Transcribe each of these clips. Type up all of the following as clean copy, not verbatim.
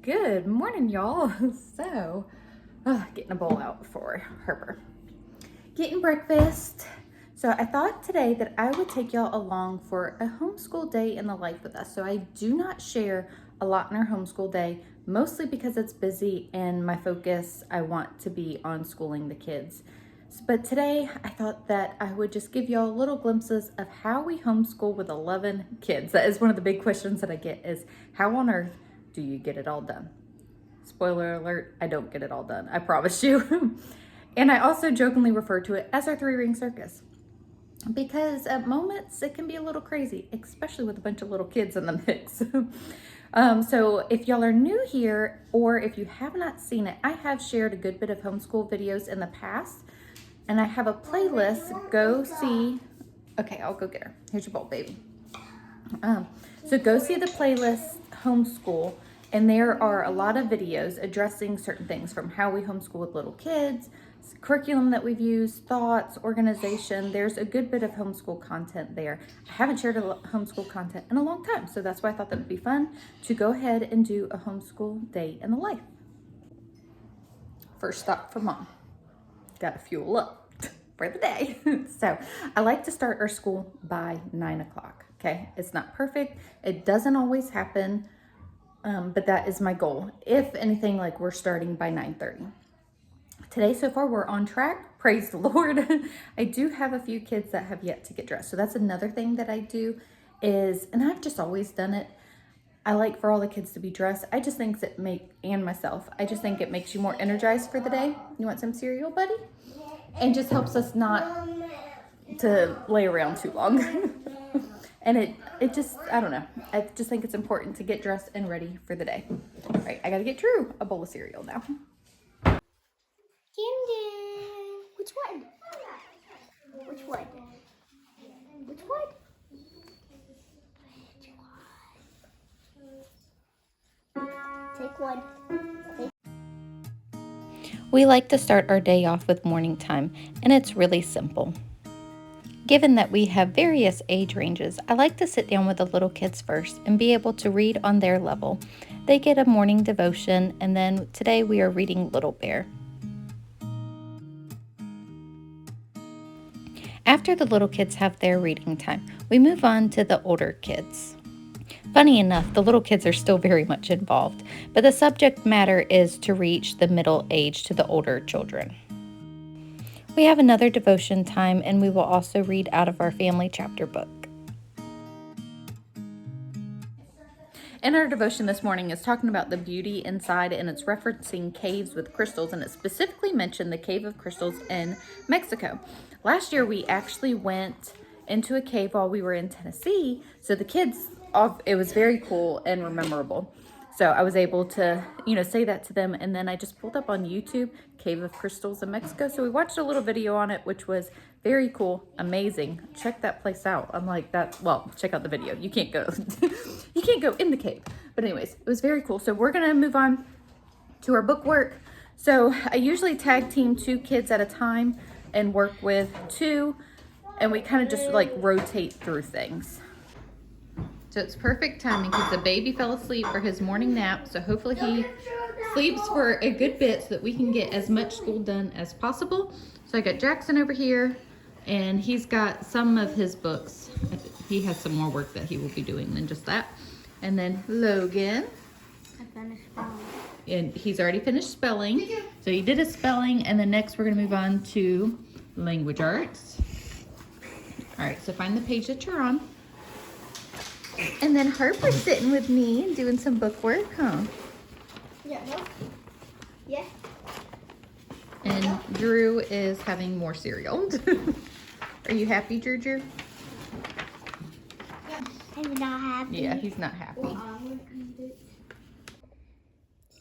Good morning, y'all. So, getting a bowl out for Harper. Getting breakfast. So I thought today that I would take y'all along for a homeschool day in the life with us. So I do not share a lot in our homeschool day, mostly because it's busy and my focus, I want to be on schooling the kids. But today I thought that I would just give y'all little glimpses of how we homeschool with 11 kids. That is one of the big questions that I get is how on earth do you get it all done? Spoiler alert, I don't get it all done, I promise you. And I also jokingly refer to it as our three-ring circus because at moments it can be a little crazy, especially with a bunch of little kids in the mix. So if y'all are new here or if you have not seen it, I have shared a good bit of homeschool videos in the past and I have a playlist. Go see, okay, I'll go get her. Here's your bowl, baby. So go see the playlist Homeschool, and there are a lot of videos addressing certain things from how we homeschool with little kids, curriculum that we've used, thoughts, organization. There's a good bit of homeschool content there. I haven't shared homeschool content in a long time, so that's why I thought that would be fun to go ahead and do a homeschool day in the life. First stop for mom. Got to fuel up for the day. So I like to start our school by 9 o'clock. Okay, it's not perfect. It doesn't always happen, but that is my goal. If anything, like we're starting by 9:30. Today, so far, we're on track. Praise the Lord. I do have a few kids that have yet to get dressed. So that's another thing that I do is, and I've just always done it, I like for all the kids to be dressed. I just think that and myself, I just think it makes you more energized for the day. You want some cereal, buddy? And just helps us not to lay around too long. And it just, I don't know. I just think it's important to get dressed and ready for the day. All right, I gotta get Drew a bowl of cereal now. Camden. Which one? Which one? Which one? Take one. We like to start our day off with morning time, and it's really simple. Given that we have various age ranges, I like to sit down with the little kids first and be able to read on their level. They get a morning devotion, and then today we are reading Little Bear. After the little kids have their reading time, we move on to the older kids. Funny enough, the little kids are still very much involved, but the subject matter is to reach the middle age to the older children. We have another devotion time, and we will also read out of our family chapter book. And our devotion this morning is talking about the beauty inside, and it's referencing caves with crystals, and it specifically mentioned the Cave of Crystals in Mexico. Last year, we actually went into a cave while we were in Tennessee, so the kids, it was very cool and memorable. So I was able to, say that to them, and then I just pulled up on YouTube, Cave of Crystals in Mexico. So we watched a little video on it, which was very cool, amazing. Check that place out. I'm like check out the video. You can't go, you can't go in the cave. But anyways, it was very cool. So we're gonna move on to our book work. So I usually tag team 2 kids at a time and work with 2, and we kind of just like rotate through things. So it's perfect timing because the baby fell asleep for his morning nap. So hopefully he sleeps for a good bit so that we can get as much school done as possible. So I got Jackson over here, and he's got some of his books. He has some more work that he will be doing than just that. And then Logan. I finished spelling. And he's already finished spelling. So he did his spelling, and then next we're gonna move on to language arts. All right, so find the page that you're on. And then Harper's sitting with me and doing some book work, huh? Yeah. No. Yeah. And Drew is having more cereal. Are you happy, Drew? I'm not happy. Yeah, he's not happy. All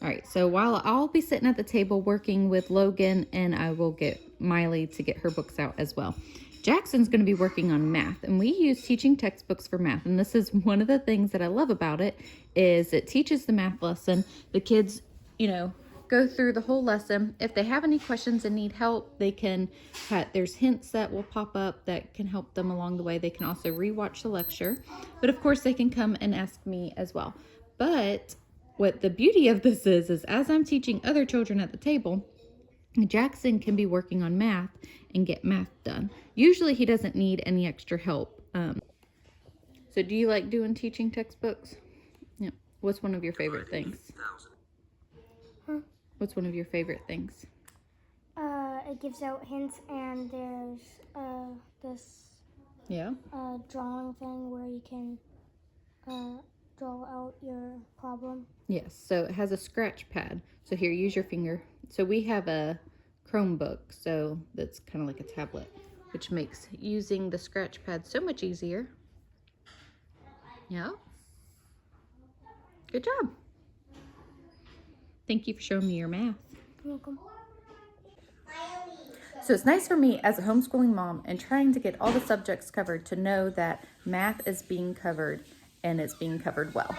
right, so while I'll be sitting at the table working with Logan, and I will get Miley to get her books out as well. Jackson's going to be working on math, and we use teaching textbooks for math. And this is one of the things that I love about it is it teaches the math lesson. The kids, go through the whole lesson. If they have any questions and need help, they can, there's hints that will pop up that can help them along the way. They can also rewatch the lecture, but of course they can come and ask me as well. But what the beauty of this is as I'm teaching other children at the table, Jackson can be working on math and get math done. Usually he doesn't need any extra help. So do you like doing teaching textbooks? Yeah. What's one of your favorite things? Huh? What's one of your favorite things? It gives out hints, and there's this drawing thing where you can draw out your problem. Yes, so it has a scratch pad. So here, use your finger. So we have a Chromebook, so that's kind of like a tablet, which makes using the scratch pad so much easier. Yeah. Good job. Thank you for showing me your math. You're welcome. So it's nice for me as a homeschooling mom and trying to get all the subjects covered to know that math is being covered and it's being covered well.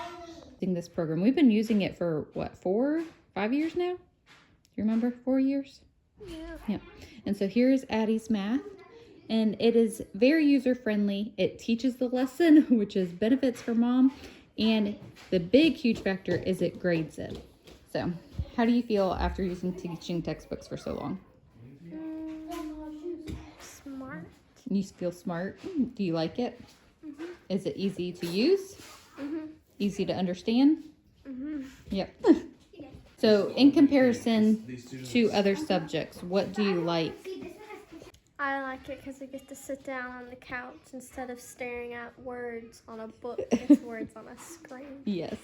In this program, we've been using it for what, 5 years now? You remember 4 years? Yeah. And so here's Addie's math, and it is very user friendly. It teaches the lesson, which is benefits for mom, and the big huge factor is it grades it. So how do you feel after using teaching textbooks for so long? Smart. You feel smart? Do you like it? Mm-hmm. Is it easy to use? Mm-hmm. Easy to understand? Mm-hmm. Yep. So in comparison to other subjects, what do you like? I like it because I get to sit down on the couch instead of staring at words on a book. It's words on a screen. Yes.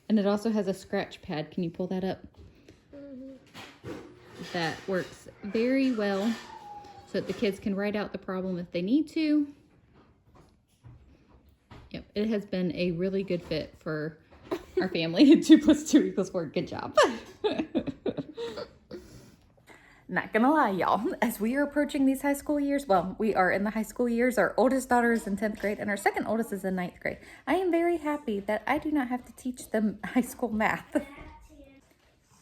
And it also has a scratch pad. Can you pull that up? Mm-hmm. That works very well so that the kids can write out the problem if they need to. Yep, it has been a really good fit for our family. 2 + 2 = 4. Good job. Not gonna lie, y'all, as we are approaching these high school years, well, we are in the high school years. Our oldest daughter is in 10th grade and our second oldest is in 9th grade. I am very happy that I do not have to teach them high school math.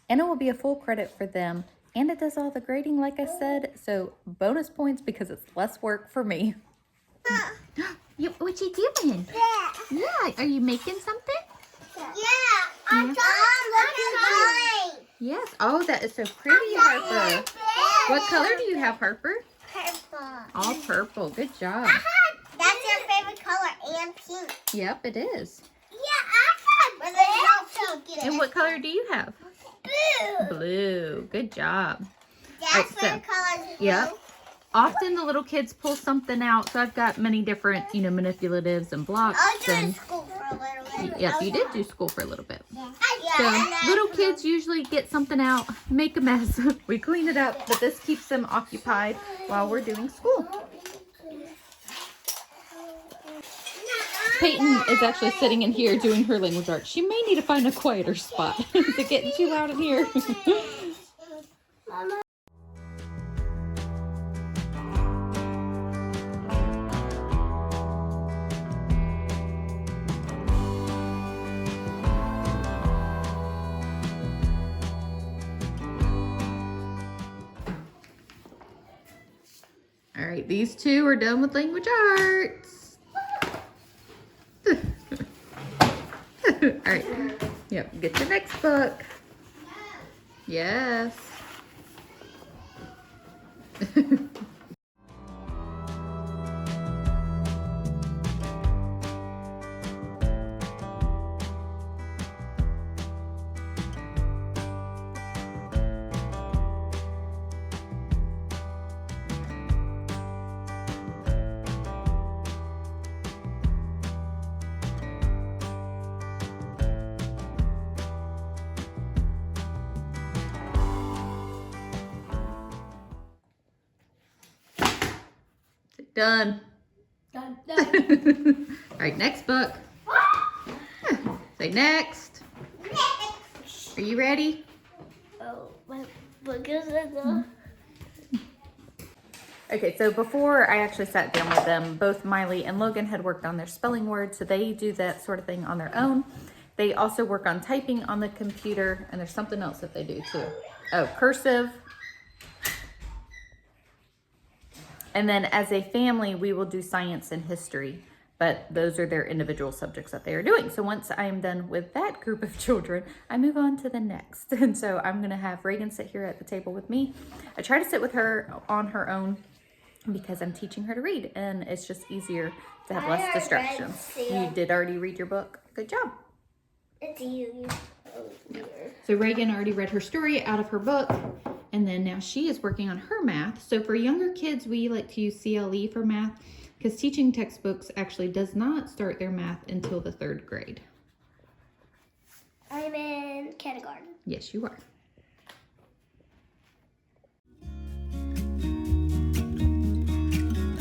And it will be a full credit for them. And it does all the grading, like I said, so bonus points because it's less work for me. What you doing? Yeah, are you making something? I'm look at mine. Yes. Oh, that is so pretty, Harper. What color do you have, Harper? Purple. All purple. Good job. That's your favorite color, and pink. Yep, it is. Yeah, I got blue. And what color do you have? Blue. Blue. Good job. Dad's Alright, favorite color is blue. Yep. Often the little kids pull something out. So I've got many different, manipulatives and blocks. I was doing And school for a little bit. yep, you did do school for a little bit. Yeah. So little kids usually get something out, make a mess. We clean it up, but this keeps them occupied while we're doing school. Payton is actually sitting in here doing her language arts. She may need to find a quieter spot. It's getting too loud in here. All right, these two are done with language arts. All right, yep, get your next book. Yes. Done. Done. All right, next book. Say next. Are you ready? Oh, my book is in the... Okay, so before I actually sat down with them, both Miley and Logan had worked on their spelling words, so they do that sort of thing on their own. They also work on typing on the computer, and there's something else that they do too. Oh, cursive. And then as a family, we will do science and history. but those are their individual subjects that they are doing. So once I am done with that group of children, I move on to the next. And so I'm gonna have Reagan sit here at the table with me. I try to sit with her on her own because I'm teaching her to read, and it's just easier to have less distractions. You did already read your book. Good job. It's you. So Reagan already read her story out of her book, and then now she is working on her math. So for younger kids, we like to use CLE for math because teaching textbooks actually does not start their math until the 3rd grade. I'm in kindergarten. Yes, you are.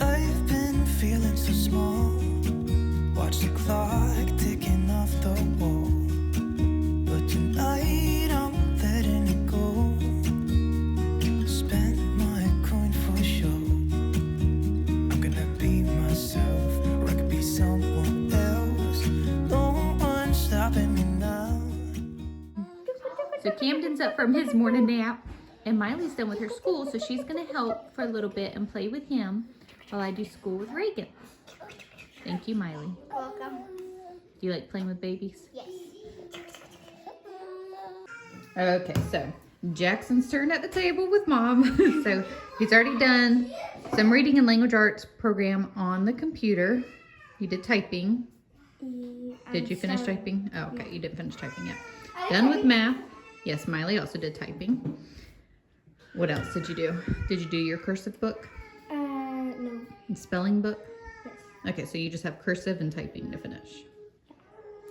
I've been feeling so small. Watch the clock ticking off the wall. But tonight I'm letting it go. Spent my coin for sure. I'm gonna be myself, or I could be someone else. No one's stopping me now. So Camden's up from his morning nap, and Miley's done with her school, so she's gonna help for a little bit and play with him while I do school with Reagan. Thank you, Miley. Welcome. Do you like playing with babies? Yes. Okay, so Jackson's turn at the table with Mom. So he's already done some reading and language arts program on the computer. You did typing. Did you finish typing? Oh, okay, you didn't finish typing yet. Done with math. Yes, Miley also did typing. What else did you do? Did you do your cursive book? No. And spelling book? Yes. Okay, so you just have cursive and typing to finish.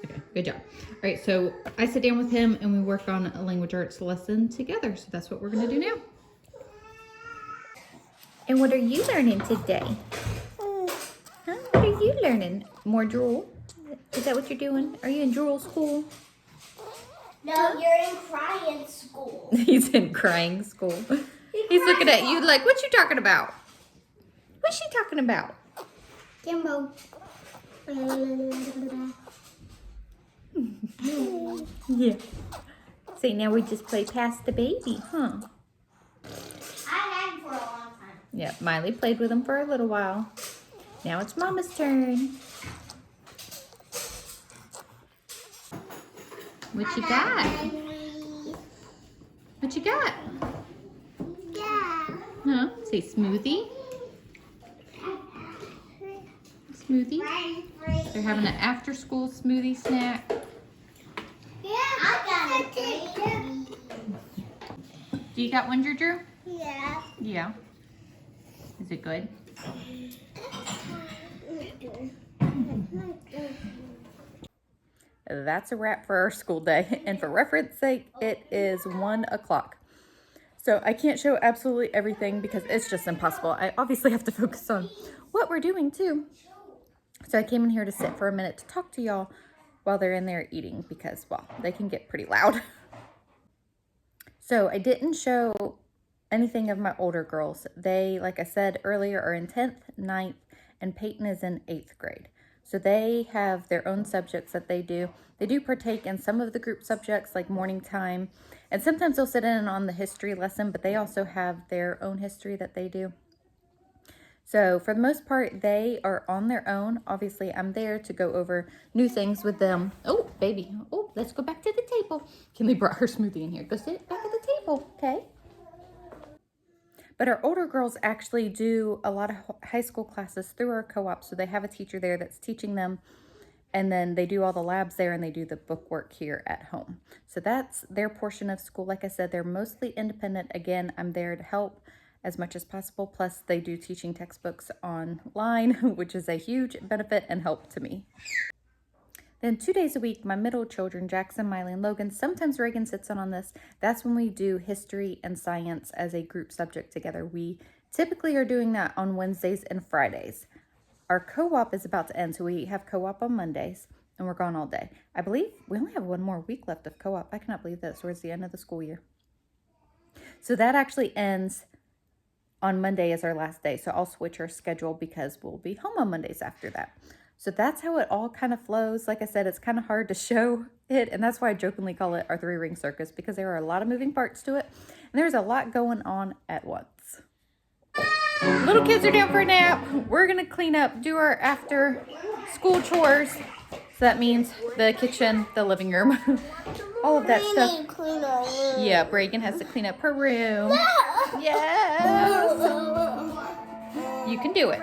Okay, good job. All right, so I sit down with him and we work on a language arts lesson together. So that's what we're gonna do now. And what are you learning today? Huh? What are you learning? More drool? Is that what you're doing? Are you in drool school? No, you're in crying school. He's in crying school. He's looking at you like, what you talking about? What's she talking about? Kimbo. Yeah. See, now we just play past the baby, huh? I had him for a long time. Yeah, Miley played with him for a little while. Now it's Mama's turn. What you got? What you got? Yeah. Huh? Say smoothie. Smoothie. They're having an after-school smoothie snack. Yeah, I got it. Do you got one, Drew? Yeah. Yeah. Is it good? That's a wrap for our school day. And for reference sake, it is 1 o'clock. So I can't show absolutely everything because it's just impossible. I obviously have to focus on what we're doing too. So I came in here to sit for a minute to talk to y'all while they're in there eating because, well, they can get pretty loud. So I didn't show anything of my older girls. They, like I said earlier, are in 10th, 9th, and Payton is in 8th grade. So they have their own subjects that they do. They do partake in some of the group subjects like morning time, and sometimes they'll sit in on the history lesson, but they also have their own history that they do. So for the most part, they are on their own. Obviously, I'm there to go over new things with them. Oh, baby. Oh, let's go back to the table. Kinley brought her smoothie in here. Go sit back at the table, okay? But our older girls actually do a lot of high school classes through our co-op. So they have a teacher there that's teaching them. And then they do all the labs there and they do the book work here at home. So that's their portion of school. Like I said, they're mostly independent. Again, I'm there to help as much as possible. Plus they do teaching textbooks online, which is a huge benefit and help to me. Then 2 days a week, my middle children, Jackson, Miley, and Logan, sometimes Reagan sits in on this. That's when we do history and science as a group subject together. We typically are doing that on Wednesdays and Fridays. Our co-op is about to end, so we have co-op on Mondays, and we're gone all day. I believe we only have 1 more week left of co-op. I cannot believe that towards the end of the school year. So that actually ends on Monday as our last day. So I'll switch our schedule because we'll be home on Mondays after that. So that's how it all kind of flows. Like I said, it's kind of hard to show it. And that's why I jokingly call it our 3-ring circus, because there are a lot of moving parts to it. And there's a lot going on at once. Little kids are down for a nap. We're gonna clean up, do our after school chores. So that means the kitchen, the living room, all of that stuff. Clean our room. Yeah, Reagan has to clean up her room. Yes. You can do it.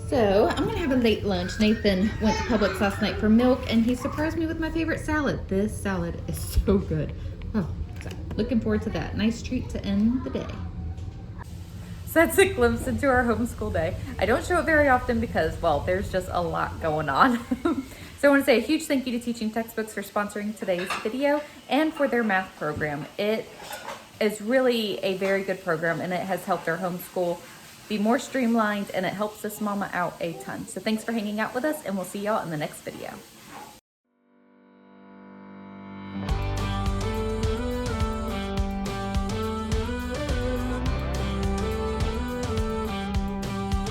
So I'm gonna have a late lunch. Nathan went to Publix last night for milk and he surprised me with my favorite salad. This salad is so good. Oh, so looking forward to that. Nice treat to end the day. So that's a glimpse into our homeschool day. I don't show it very often because, well, there's just a lot going on. So I want to say a huge thank you to Teaching Textbooks for sponsoring today's video and for their math program. It is really a very good program and it has helped our homeschool be more streamlined and it helps this mama out a ton. So thanks for hanging out with us and we'll see y'all in the next video.